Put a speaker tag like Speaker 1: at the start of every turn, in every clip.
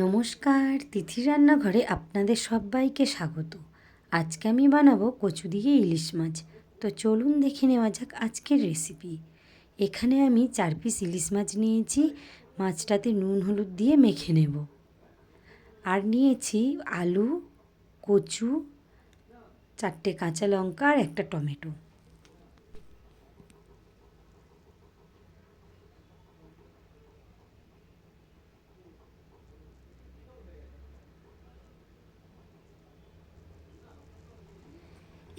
Speaker 1: নমস্কার, তিথির রান্নাঘরে আপনাদের সবাইকে স্বাগত। আজকে আমি বানাবো কচু দিয়ে ইলিশ মাছ। তো চলুন দেখে নেওয়া যাক আজকের রেসিপি। এখানে আমি 4 পিস ইলিশ মাছ নিয়েছি, মাছটাতে নুন হলুদ দিয়ে মেখে নেব। আর নিয়েছি আলু, কচু, 4টে কাঁচা লঙ্কা আর একটা টমেটো।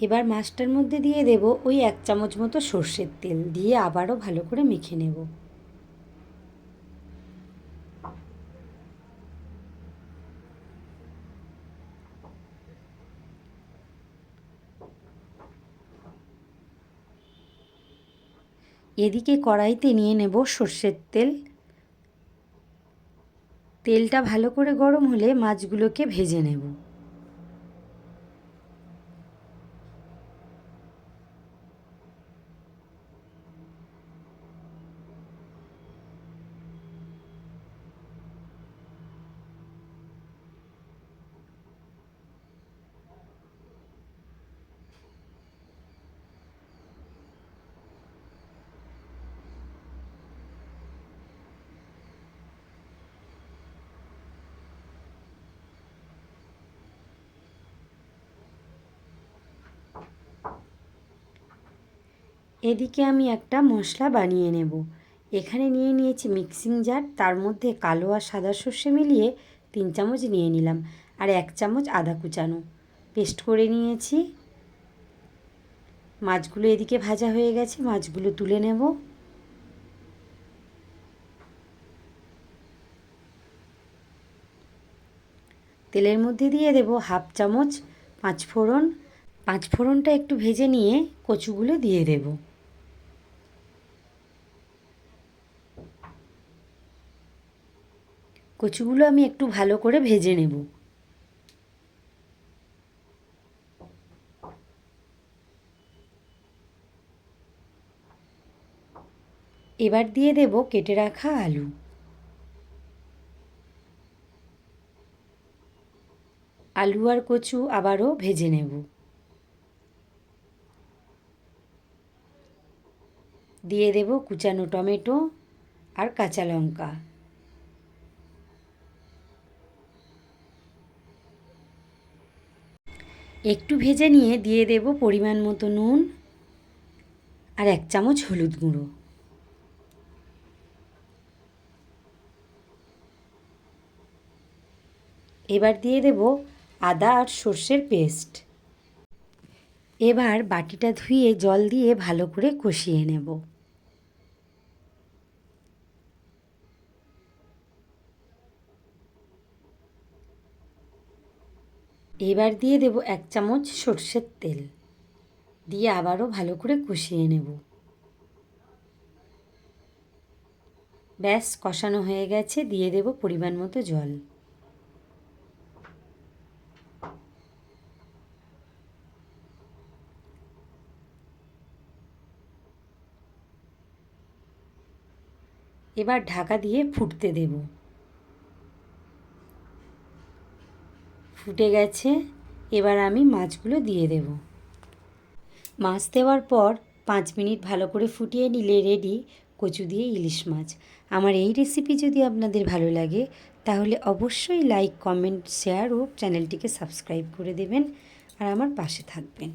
Speaker 1: এবার মাছটার মধ্যে দিয়ে দেব ওই 1 চামচ মতো সর্ষের তেল, দিয়ে আবারও ভালো করে মেখে নেব। এদিকে কড়াইতে নিয়ে নেব সর্ষের তেল। তেলটা ভালো করে গরম হলে মাছগুলোকে ভেজে নেব। এদিকে আমি একটা মশলা বানিয়ে নেব। এখানে নিয়ে নিয়েছি মিক্সিং জার, তার মধ্যে কালো আর সাদা সর্ষে মিলিয়ে 3 চামচ নিয়ে নিলাম, আর 1 চামচ আদা কুচানো পেস্ট করে নিয়েছি। মাছগুলো এদিকে ভাজা হয়ে গেছে, মাছগুলো তুলে নেব। তেলের মধ্যে দিয়ে দেব 1/2 চামচ 5 ফোড়ন। 5 ফোড়নটা একটু ভেজে নিয়ে কচুগুলো দিয়ে দেব। কচুগুলো আমি একটু ভালো করে ভেজে নেব। এবার দিয়ে দেব কেটে রাখা আলু। আলু আর কচু আবারও ভেজে নেব। দিয়ে দেব কুচানো টমেটো আর কাঁচা লঙ্কা। একটু ভেজে নিয়ে দিয়ে দেব পরিমাণ মতো নুন আর 1 চামচ হলুদ গুঁড়ো। এবার দিয়ে দেব আদা আর সর্ষের পেস্ট। এবার বাটিটা ধুয়ে জল দিয়ে ভালো করে কষিয়ে নেব। এবার দিয়ে দেব 1 চামচ সর্ষের তেল, দিয়ে আবারও ভালো করে কষিয়ে নেব। ব্যাস কষানো হয়ে গেছে, দিয়ে দেব পরিমাণ মতো জল। এবার ঢাকা দিয়ে ফুটতে দেব। ফুটে গেছে, এবার আমি মাছগুলো দিয়ে দেব। মাছ দেওয়ার পর 5 মিনিট ভালো করে ফুটিয়ে নিলে রেডি কচু দিয়ে ইলিশ মাছ। আমার এই রেসিপি যদি আপনাদের ভালো লাগে তাহলে অবশ্যই লাইক, কমেন্ট, শেয়ার ও চ্যানেলটিকে সাবস্ক্রাইব করে দেবেন আর আমার পাশে থাকবেন।